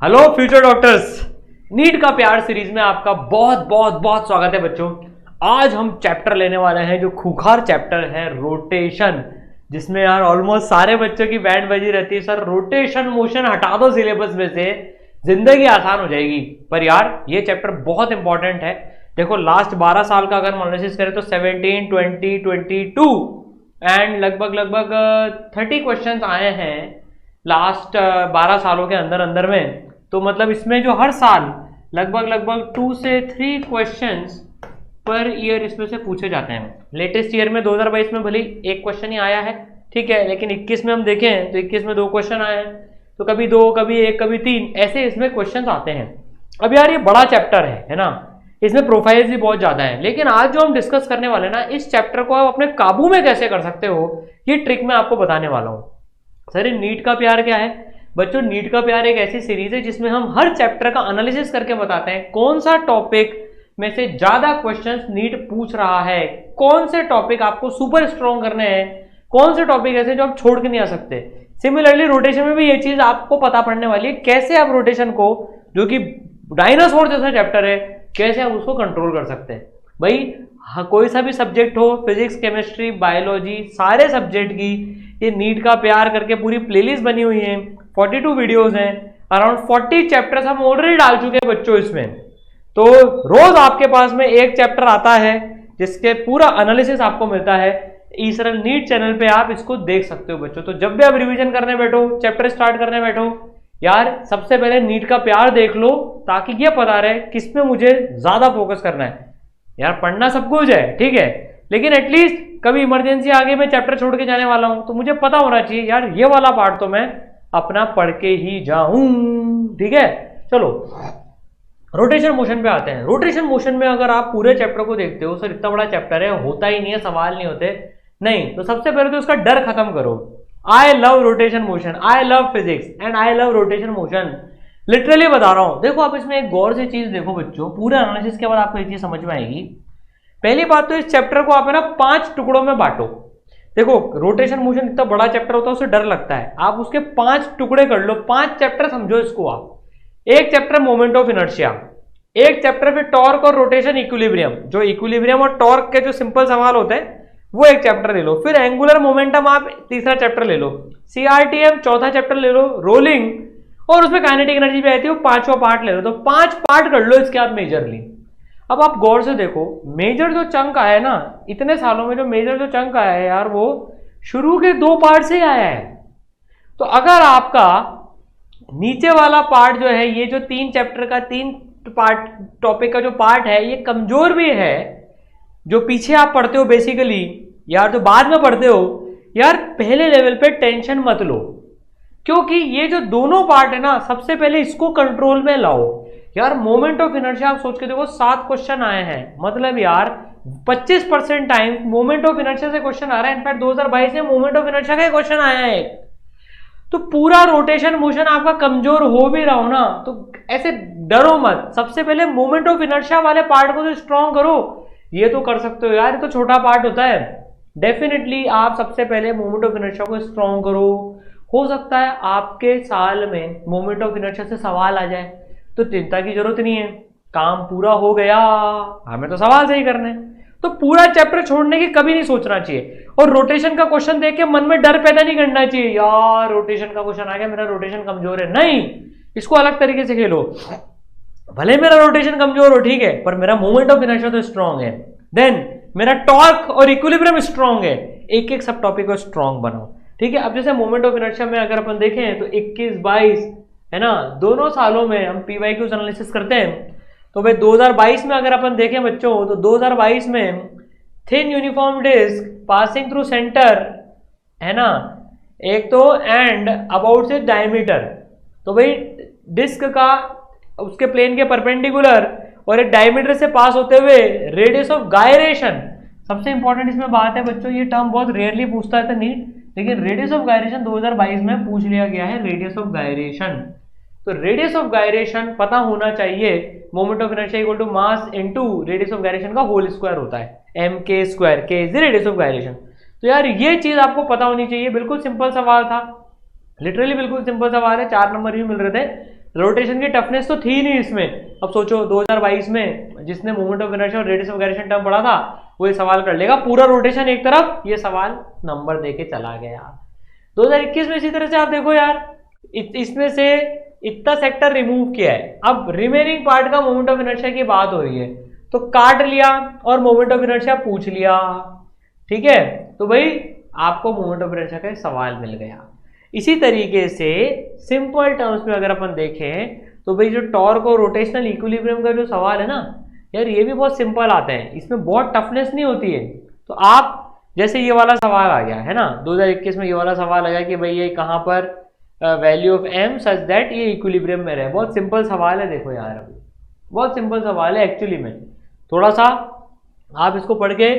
Hello future doctors, NEET का प्यार series में आपका बहुत बहुत बहुत स्वागत है बच्चों। आज हम चैप्टर लेने वाले हैं जो खूंखार चैप्टर है रोटेशन, जिसमें यार ऑलमोस्ट सारे बच्चों की बैंड बजी रहती है, सर रोटेशन मोशन हटा दो सिलेबस में से, जिंदगी आसान हो जाएगी। पर यार ये चैप्टर बहुत इंपॉर्टेंट है। देखो लास्ट 12 साल का अगर एनालिसिस करें तो 17, 20, 22 एंड लगभग 30 क्वेश्चंस आए हैं लास्ट 12 सालों के अंदर अंदर में। तो मतलब इसमें जो हर साल लगभग 2 से 3 क्वेश्चंस पर ईयर इसमें से पूछे जाते हैं। लेटेस्ट ईयर में 2022 में भले एक क्वेश्चन ही आया है, ठीक है, लेकिन 21 में हम देखें तो 21 में 2 क्वेश्चन आए हैं, तो कभी 2, कभी 1, कभी 3 ऐसे इसमें क्वेश्चंस आते हैं। अब यार ये बड़ा चैप्टर है ना, इसमें प्रोफाइल्स भी बहुत ज्यादा है। लेकिन आज जो हम डिस्कस करने वाले ना, इस चैप्टर को आप अपने काबू में कैसे कर सकते हो, ये ट्रिक मैं आपको बताने वाला हूँ। सर ये नीट का प्यार क्या है बच्चों? नीट का प्यार एक ऐसी सीरीज है जिसमें हम हर चैप्टर का एनालिसिस करके बताते हैं कौन सा टॉपिक में से ज्यादा क्वेश्चंस नीट पूछ रहा है, कौन से टॉपिक आपको सुपर स्ट्रॉन्ग करने हैं, कौन से टॉपिक ऐसे जो आप छोड़ के नहीं आ सकते। सिमिलरली रोटेशन में भी ये चीज आपको पता पड़ने वाली है, कैसे आप रोटेशन को, जो कि डायनासोर जैसा चैप्टर है, कैसे आप उसको कंट्रोल कर सकते हैं। भाई कोई सा भी सब्जेक्ट हो, फिजिक्स, केमिस्ट्री, बायोलॉजी, सारे सब्जेक्ट की ये नीट का प्यार करके पूरी प्लेलिस्ट बनी हुई है। 42 वीडियोस हैं, अराउंड 40 चैप्टर्स हम ऑलरेडी डाल चुके हैं बच्चों इसमें। तो रोज आपके पास में एक चैप्टर आता है जिसके पूरा एनालिसिस आपको मिलता है। ईसरल नीट चैनल पे आप इसको देख सकते हो बच्चों। तो जब भी आप रिवीजन करने बैठो, चैप्टर स्टार्ट करने बैठो, यार सबसे पहले नीट का प्यार देख लो, ताकि ये पता रहे किस पे मुझे ज्यादा फोकस करना है। यार पढ़ना सब कुछ है, ठीक है, लेकिन एटलीस्ट कभी इमरजेंसी आ गई, मैं चैप्टर छोड़ के जाने वाला हूं, तो मुझे पता होना चाहिए यार ये वाला पार्ट तो मैं अपना पढ़ के ही जाऊं, ठीक है। चलो रोटेशन मोशन पे आते हैं। रोटेशन मोशन में अगर आप पूरे चैप्टर को देखते हो, सर इतना बड़ा चैप्टर है, होता ही नहीं है, सवाल नहीं होते, नहीं, तो सबसे पहले तो उसका डर खत्म करो। I love rotation motion, I love physics and I love rotation motion, literally बता रहा हूं। देखो आप इसमें एक गौर से चीज देखो बच्चों, पूरे एनालिसिस के बाद आपको एक चीज समझ में आएगी। पहली बात तो इस चैप्टर को आप है ना 5 टुकड़ों में बांटो। देखो रोटेशन मोशन इतना बड़ा चैप्टर होता है, उसे डर लगता है, आप उसके 5 टुकड़े कर लो, 5 चैप्टर समझो इसको आप। एक चैप्टर मोमेंट ऑफ इनर्शिया, एक चैप्टर फिर टॉर्क और रोटेशन इक्विलिब्रियम, जो इक्विलिब्रियम और टॉर्क के जो सिंपल सवाल होते हैं वो एक चैप्टर ले लो। फिर एंगुलर मोमेंटम आप तीसरा चैप्टर ले लो, सीआरटीएम चौथा चैप्टर ले लो, रोलिंग, और उसमें काइनेटिक एनर्जी भी आती है, वो 5वां पार्ट ले लो। तो 5 पार्ट कर लो इसके आप मेजरली। अब आप गौर से देखो, मेजर जो चंक आया है ना इतने सालों में, जो मेजर जो चंक आया है यार, वो शुरू के 2 पार्ट से आया है। तो अगर आपका नीचे वाला पार्ट जो है, ये जो 3 चैप्टर का 3 पार्ट टॉपिक का जो पार्ट है, ये कमजोर भी है, जो पीछे आप पढ़ते हो बेसिकली यार, जो बाद में पढ़ते हो यार, पहले लेवल पे टेंशन मत लो, क्योंकि ये जो दोनों पार्ट है ना, सबसे पहले इसको कंट्रोल में लाओ। यार मोमेंट ऑफ इनर्शिया आप सोच के देखो, 7 क्वेश्चन आए हैं, मतलब यार 25% टाइम मोमेंट ऑफ इनर्शिया से क्वेश्चन आ रहा है। इनफैक्ट 2022 में मोमेंट ऑफ इनर्शिया का क्वेश्चन आया है। तो पूरा रोटेशन मोशन आपका कमजोर हो भी रहा हो ना, तो ऐसे डरो मत, सबसे पहले मोमेंट ऑफ इनर्शिया वाले पार्ट को तो स्ट्रॉन्ग करो। ये तो कर सकते हो यार, ये तो छोटा पार्ट होता है। डेफिनेटली आप सबसे पहले मोमेंट ऑफ इनर्शिया को स्ट्रॉन्ग करो। हो सकता है आपके साल में मोमेंट ऑफ इनर्शिया से सवाल आ जाए, तो चिंता की जरूरत नहीं है, काम पूरा हो गया, हमें तो सवाल सही करने। तो पूरा चैप्टर छोड़ने की कभी नहीं सोचना चाहिए। और रोटेशन का क्वेश्चन देख के मन में डर पैदा नहीं करना चाहिए, यार रोटेशन का क्वेश्चन आ गया, मेरा रोटेशन कमजोर है। नहीं, इसको अलग तरीके से खेलो। भले मेरा रोटेशन कमजोर हो, ठीक है, पर मेरा मोमेंट ऑफ इनर्शिया तो स्ट्रॉन्ग है, देन मेरा टॉर्क और इक्विलिब्रियम स्ट्रॉन्ग है। एक एक सब टॉपिक को स्ट्रॉन्ग बनाओ, ठीक है। अब जैसे मोमेंट ऑफ इनर्शिया में अगर अपन देखें तो 21-22 है ना, दोनों सालों में हम पीवाईक्यूज एनालिसिस करते हैं। तो भाई 2022 में अगर अपन देखें बच्चों, तो 2022 में thin uniform disc passing through centre है ना, एक तो एंड अबाउट से डायमीटर, तो भाई डिस्क का उसके प्लेन के परपेंडिकुलर और एक डायमीटर से पास होते हुए रेडियस ऑफ गायरेशन। सबसे इंपॉर्टेंट इसमें बात है बच्चों, ये टर्म बहुत रेयरली पूछता है नीट, लेकिन रेडियस ऑफ गायरेशन 2022 में पूछ लिया गया है, रेडियस ऑफ गायरेशन। तो रेडियस ऑफ गायरेशन पता होना चाहिए। Moment of inertia equal to mass into radius of gyration का होल स्क्वायर होता है, mk square, k is the radius of gyration. तो यार ये चीज आपको पता होनी चाहिए। बिल्कुल सिंपल सवाल था, लिटरली बिल्कुल सिंपल सवाल है, 4 नंबर भी मिल रहे थे। रोटेशन की टफनेस तो थी नहीं इसमें। अब सोचो 2022 में जिसने मोमेंट ऑफ इनर्शिया और रेडियस ऑफ गायरेशन टर्म पढ़ा था वो ये सवाल कर लेगा, पूरा रोटेशन एक तरफ, ये सवाल नंबर देके चला गया। 2021 में इसी तरह से आप देखो यार, इसमें से इतना सेक्टर रिमूव किया है, अब रिमेनिंग पार्ट का मोमेंट ऑफ इनर्शिया की बात हो रही है तो काट लिया और मोमेंट ऑफ इनर्शिया पूछ लिया, ठीक है, तो भाई आपको मोमेंट ऑफ इनर्शिया का सवाल मिल गया। इसी तरीके से सिंपल टर्म्स में अगर अपन देखें तो भाई जो टॉर्क और रोटेशनल इक्विलिब्रियम का जो सवाल है ना यार, ये भी बहुत सिंपल आते हैं, इसमें बहुत टफनेस नहीं होती है। तो आप जैसे ये वाला सवाल आ गया है ना 2021 में, ये वाला सवाल आ गया कि भाई ये कहाँ पर value of am such that ये इक्विलिब्रियम में रहे, बहुत सिंपल सवाल है। देखो यार अभी बहुत सिंपल सवाल है एक्चुअली में, थोड़ा सा आप इसको पढ़ के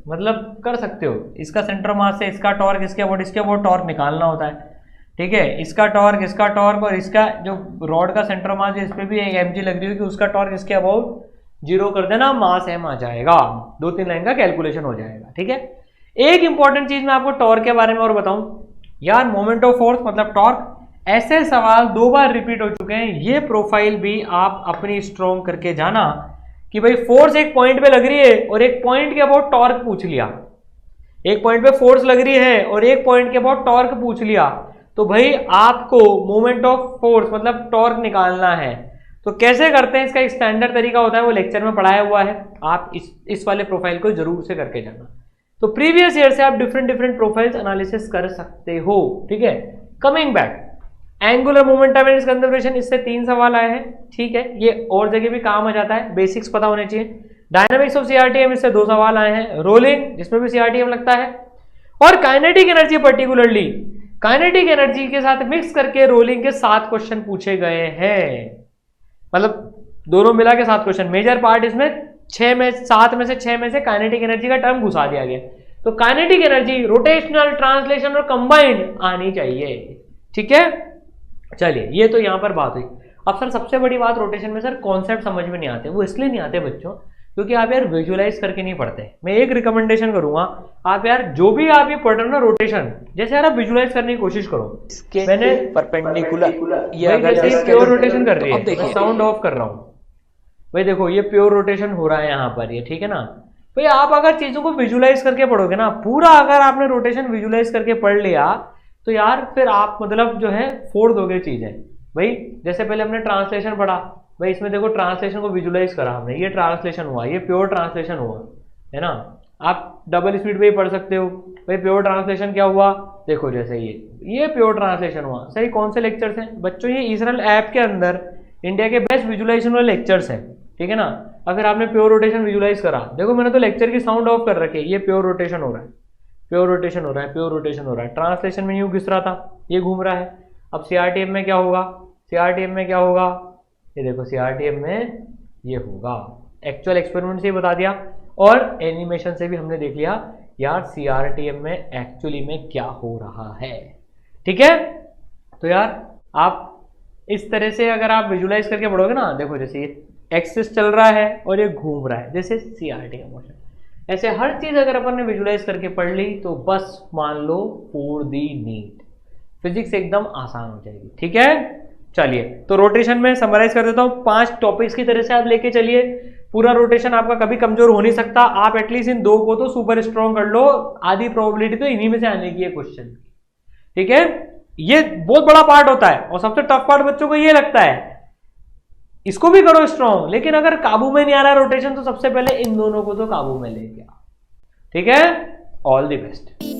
मतलब कर सकते हो। इसका सेंटर मास से इसका टॉर्क इसके अबाउट टॉर्क निकालना होता है, ठीक है, इसका टॉर्क और इसका जो रॉड का सेंटर मास है इस पर भी एक mg लग रही है कि उसका टॉर्क इसके अबाउट 0 कर देना, मास m आ जाएगा, 2-3 लाइन का कैलकुलेशन हो जाएगा, ठीक है। एक इंपॉर्टेंट चीज मैं आपको टॉर्क के बारे में और बताऊं यार, मोमेंट ऑफ फोर्स मतलब टॉर्क, ऐसे सवाल 2 बार रिपीट हो चुके हैं, ये प्रोफाइल भी आप अपनी स्ट्रॉन्ग करके जाना कि भाई फोर्स एक पॉइंट पे लग रही है और एक पॉइंट के अबाउट टॉर्क पूछ लिया, एक पॉइंट पे फोर्स लग रही है और एक पॉइंट के अबाउट टॉर्क पूछ लिया, तो भाई आपको मोमेंट ऑफ फोर्स मतलब टॉर्क निकालना है। तो कैसे करते हैं, इसका एक स्टैंडर्ड तरीका होता है, वो लेक्चर में पढ़ाया हुआ है, आप इस वाले प्रोफाइल को जरूर से करके जाना। तो प्रीवियस ईयर से आप डिफरेंट प्रोफाइल्स एनालिसिस कर सकते हो, ठीक है। Coming back, angular momentum and conservation, इससे 3 सवाल आए हैं, ठीक है, ये और जगह भी काम आ जाता है, बेसिक्स पता होने चाहिए। डायनामिक्स ऑफ सीआरटीएम, इससे 2 सवाल आए हैं, रोलिंग जिसमें भी सीआरटीएम लगता है, और kinetic energy, particularly kinetic energy के साथ मिक्स करके रोलिंग के 7 क्वेश्चन पूछे गए हैं, मतलब दोनों मिला के 7 क्वेश्चन। मेजर पार्ट इसमें 7 में से 6 में से काइनेटिक एनर्जी का टर्म घुसा दिया गया, तो काइनेटिक एनर्जी रोटेशनल, ट्रांसलेशन और कंबाइंड आनी चाहिए, ठीक है। चलिए ये तो यहां पर बात हुई। अब सर सबसे बड़ी बात रोटेशन में सर कॉन्सेप्ट समझ में नहीं आते, वो इसलिए नहीं आते बच्चों क्योंकि आप यार विजुलाइज करके नहीं पढ़ते। मैं एक रिकमेंडेशन करूंगा, आप यार जो भी आप ये पढ़ रहे हो ना रोटेशन, जैसे यार आप विजुलाइज करने की कोशिश करो। मैंने परपेंडिकुलर ये अगर प्योर रोटेशन कर रही है, साउंड ऑफ कर रहा हूं भाई, देखो ये प्योर रोटेशन हो रहा है यहाँ पर, ये ठीक है ना भाई। आप अगर चीजों को विजुलाइज करके पढ़ोगे ना पूरा, अगर आपने रोटेशन विजुलाइज करके पढ़ लिया तो यार फिर आप मतलब जो है फोड़ दोगे चीजें भाई। जैसे पहले हमने ट्रांसलेशन पढ़ा भाई, इसमें देखो ट्रांसलेशन को विजुलाइज करा हमने, ये ट्रांसलेशन हुआ, ये प्योर ट्रांसलेशन हुआ है ना। आप डबल स्पीड पे ही पढ़ सकते हो भाई, प्योर ट्रांसलेशन क्या हुआ, देखो जैसे ये प्योर ट्रांसलेशन हुआ। सही कौन से लेक्चर्स हैं बच्चों, ये इसरल ऐप के अंदर इंडिया के बेस्ट विजुलाइजेशन वाले लेक्चर्स हैं, ठीक है ना। अगर आपने प्योर रोटेशन विजुलाइज करा, देखो मैंने तो लेक्चर की साउंड ऑफ कर रखी है, ये प्योर रोटेशन हो रहा है, प्योर रोटेशन हो रहा है, प्योर रोटेशन हो रहा है। ट्रांसलेशन में यूं घिस रहा था, ये घूम रहा है। अब सीआरटीएम में क्या होगा, सीआरटीएम में क्या होगा, ये देखो सीआरटीएम में ये होगा। एक्चुअल एक्सपेरिमेंट से ही बता दिया और एनिमेशन से भी हमने देख लिया यार सीआरटीएम में एक्चुअली में क्या हो रहा है, ठीक है। तो यार आप इस तरह से अगर आप विजुलाइज करके पढ़ोगे ना, देखो जैसे ये एक्सिस चल रहा है और ये घूम रहा है, जैसे सीआरटीएम मोशन, ऐसे हर चीज अगर अपन ने विजुलाइज करके पढ़ ली तो बस मान लो फॉर दी नीट फिजिक्स एकदम आसान हो जाएगी, ठीक है। चलिए तो रोटेशन में समराइज कर देता हूँ, 5 टॉपिक्स की तरह से आप लेके चलिए। पूरा रोटेशन आपका कभी कमजोर हो नहीं सकता, आप एटलीस्ट इन 2 को तो सुपर स्ट्रॉन्ग कर लो, आधी प्रोबेबिलिटी तो इन्हीं में से आने की है क्वेश्चन, ठीक है। ये बहुत बड़ा पार्ट होता है और सबसे टफ पार्ट बच्चों को ये लगता है, इसको भी करो स्ट्रॉन्ग, लेकिन अगर काबू में नहीं आ रहा रोटेशन तो सबसे पहले इन दोनों को तो काबू में लेके आओ, ठीक है। All the best.